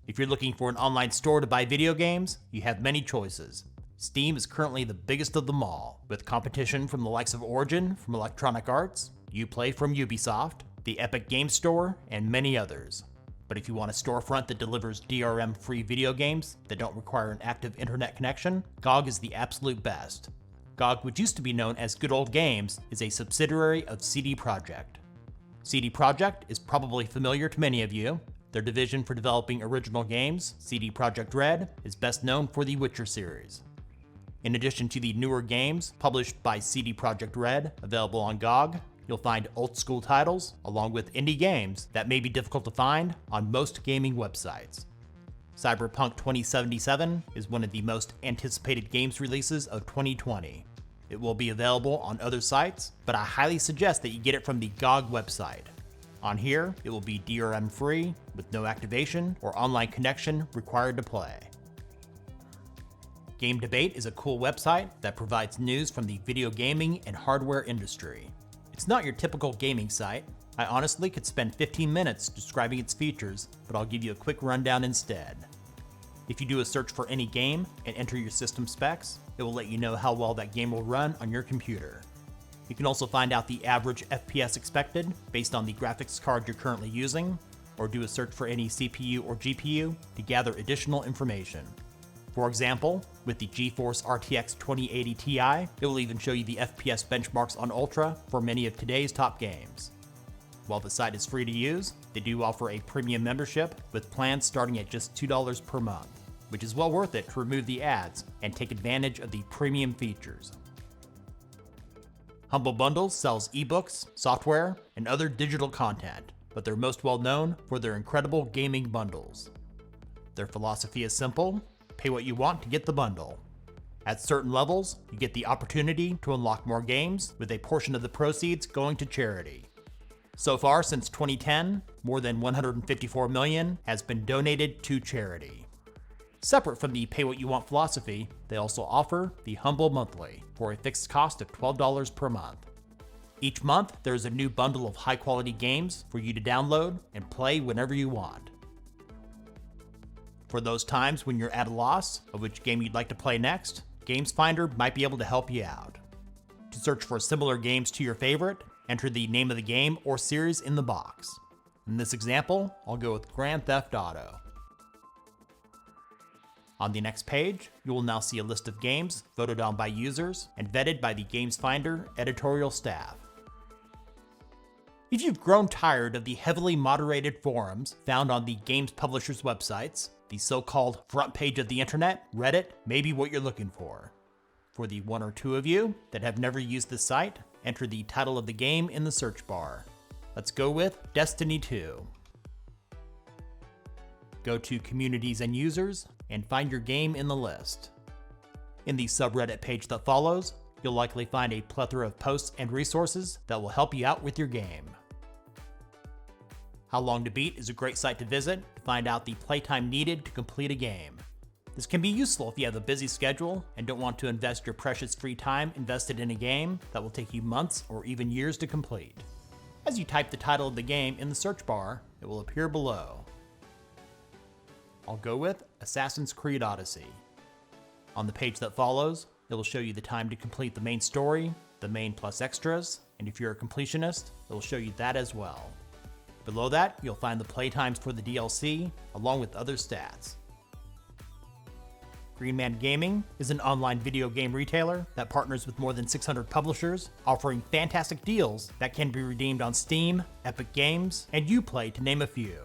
If you're looking for an online store to buy video games, you have many choices. Steam is currently the biggest of them all, with competition from the likes of Origin from Electronic Arts, Uplay from Ubisoft, the Epic Games Store, and many others. But if you want a storefront that delivers DRM-free video games that don't require an active internet connection, GOG is the absolute best. GOG, which used to be known as Good Old Games, is a subsidiary of CD Projekt. CD Projekt is probably familiar to many of you. Their division for developing original games, CD Projekt Red, is best known for the Witcher series. In addition to the newer games published by CD Projekt Red, available on GOG, you'll find old-school titles, along with indie games that may be difficult to find on most gaming websites. Cyberpunk 2077 is one of the most anticipated games releases of 2020. It will be available on other sites, but I highly suggest that you get it from the GOG website. On here, it will be DRM-free, with no activation or online connection required to play. Game Debate is a cool website that provides news from the video gaming and hardware industry. It's not your typical gaming site. I honestly could spend 15 minutes describing its features, but I'll give you a quick rundown instead. If you do a search for any game and enter your system specs, it will let you know how well that game will run on your computer. You can also find out the average FPS expected based on the graphics card you're currently using, or do a search for any CPU or GPU to gather additional information. For example, with the GeForce RTX 2080 Ti, it will even show you the FPS benchmarks on Ultra for many of today's top games. While the site is free to use, they do offer a premium membership with plans starting at just $2 per month, which is well worth it to remove the ads and take advantage of the premium features. Humble Bundles sells ebooks, software, and other digital content, but they're most well known for their incredible gaming bundles. Their philosophy is simple: pay what you want to get the bundle. At certain levels, you get the opportunity to unlock more games, with a portion of the proceeds going to charity. So far since 2010, more than $154 million has been donated to charity. Separate from the pay what you want philosophy, they also offer the Humble Monthly for a fixed cost of $12 per month. Each month, there's a new bundle of high-quality games for you to download and play whenever you want. For those times when you're at a loss of which game you'd like to play next, GamesFinder might be able to help you out. To search for similar games to your favorite, enter the name of the game or series in the box. In this example, I'll go with Grand Theft Auto. On the next page, you will now see a list of games voted on by users and vetted by the GamesFinder editorial staff. If you've grown tired of the heavily moderated forums found on the games publishers' websites, the so-called front page of the internet, Reddit, may be what you're looking for. For the one or two of you that have never used this site, enter the title of the game in the search bar. Let's go with Destiny 2. Go to Communities and Users and find your game in the list. In the subreddit page that follows, you'll likely find a plethora of posts and resources that will help you out with your game. How Long to Beat is a great site to visit to find out the playtime needed to complete a game. This can be useful if you have a busy schedule and don't want to invest your precious free time invested in a game that will take you months or even years to complete. As you type the title of the game in the search bar, it will appear below. I'll go with Assassin's Creed Odyssey. On the page that follows, it will show you the time to complete the main story, the main plus extras, and if you're a completionist, it will show you that as well. Below that, you'll find the playtimes for the DLC, along with other stats. Green Man Gaming is an online video game retailer that partners with more than 600 publishers, offering fantastic deals that can be redeemed on Steam, Epic Games, and Uplay, to name a few.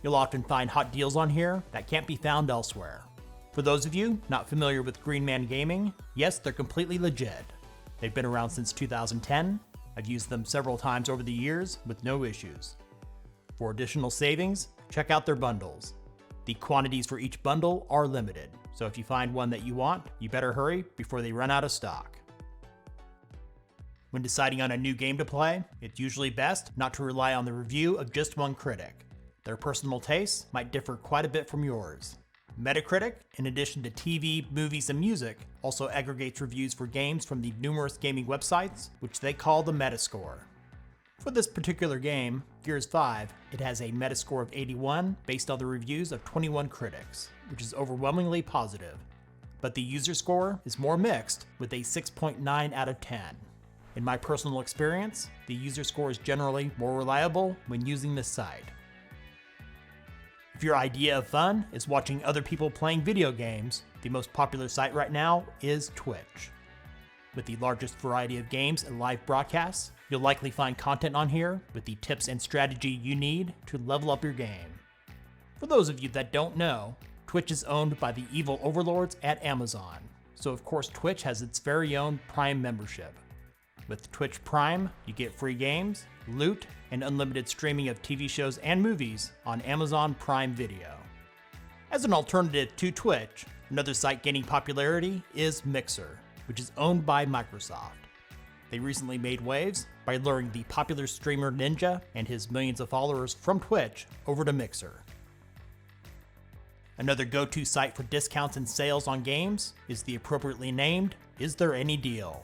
You'll often find hot deals on here that can't be found elsewhere. For those of you not familiar with Green Man Gaming, yes, they're completely legit. They've been around since 2010. I've used them several times over the years with no issues. For additional savings, check out their bundles. The quantities for each bundle are limited, so if you find one that you want, you better hurry before they run out of stock. When deciding on a new game to play, it's usually best not to rely on the review of just one critic. Their personal tastes might differ quite a bit from yours. Metacritic, in addition to TV, movies, and music, also aggregates reviews for games from the numerous gaming websites, which they call the Metascore. For this particular game, Gears 5, it has a Metascore of 81 based on the reviews of 21 critics, which is overwhelmingly positive. But the user score is more mixed with a 6.9 out of 10. In my personal experience, the user score is generally more reliable when using this site. If your idea of fun is watching other people playing video games, the most popular site right now is Twitch. With the largest variety of games and live broadcasts, you'll likely find content on here with the tips and strategy you need to level up your game. For those of you that don't know, Twitch is owned by the evil overlords at Amazon, so of course Twitch has its very own Prime membership. With Twitch Prime, you get free games, loot, and unlimited streaming of TV shows and movies on Amazon Prime Video. As an alternative to Twitch, another site gaining popularity is Mixer, which is owned by Microsoft. They recently made waves by luring the popular streamer Ninja and his millions of followers from Twitch over to Mixer. Another go-to site for discounts and sales on games is the appropriately named Is There Any Deal?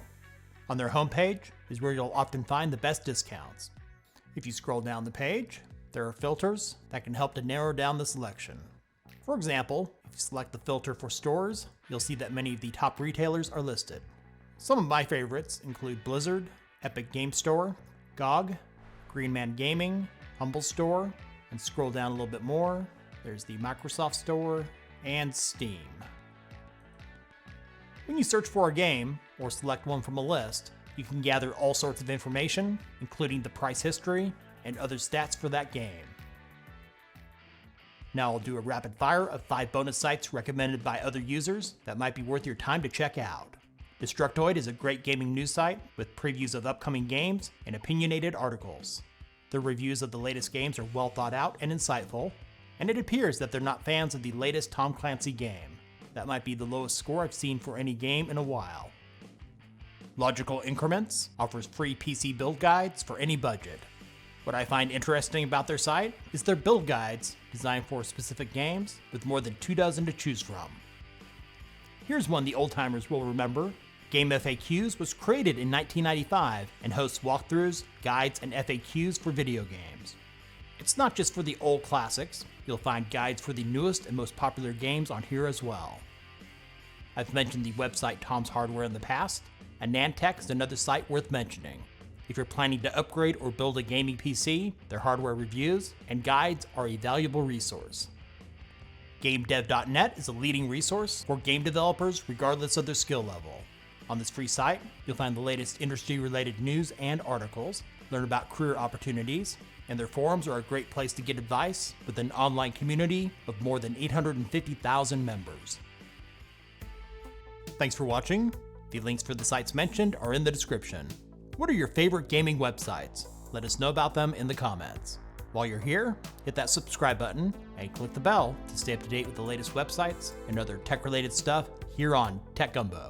On their homepage is where you'll often find the best discounts. If you scroll down the page, there are filters that can help to narrow down the selection. For example, if you select the filter for stores, you'll see that many of the top retailers are listed. Some of my favorites include Blizzard, Epic Game Store, GOG, Green Man Gaming, Humble Store, and scroll down a little bit more, there's the Microsoft Store, and Steam. When you search for a game, or select one from a list, you can gather all sorts of information, including the price history and other stats for that game. Now I'll do a rapid fire of 5 bonus sites recommended by other users that might be worth your time to check out. Destructoid is a great gaming news site with previews of upcoming games and opinionated articles. Their reviews of the latest games are well thought out and insightful, and it appears that they're not fans of the latest Tom Clancy game. That might be the lowest score I've seen for any game in a while. Logical Increments offers free PC build guides for any budget. What I find interesting about their site is their build guides designed for specific games with more than 24 to choose from. Here's one the old-timers will remember. GameFAQs was created in 1995 and hosts walkthroughs, guides, and FAQs for video games. It's not just for the old classics, you'll find guides for the newest and most popular games on here as well. I've mentioned the website Tom's Hardware in the past. AnandTech is another site worth mentioning. If you're planning to upgrade or build a gaming PC, their hardware reviews and guides are a valuable resource. GameDev.net is a leading resource for game developers regardless of their skill level. On this free site, you'll find the latest industry-related news and articles, learn about career opportunities, and their forums are a great place to get advice with an online community of more than 850,000 members. Thanks for watching. The links for the sites mentioned are in the description. What are your favorite gaming websites? Let us know about them in the comments. While you're here, hit that subscribe button and click the bell to stay up to date with the latest websites and other tech-related stuff here on Tech Gumbo.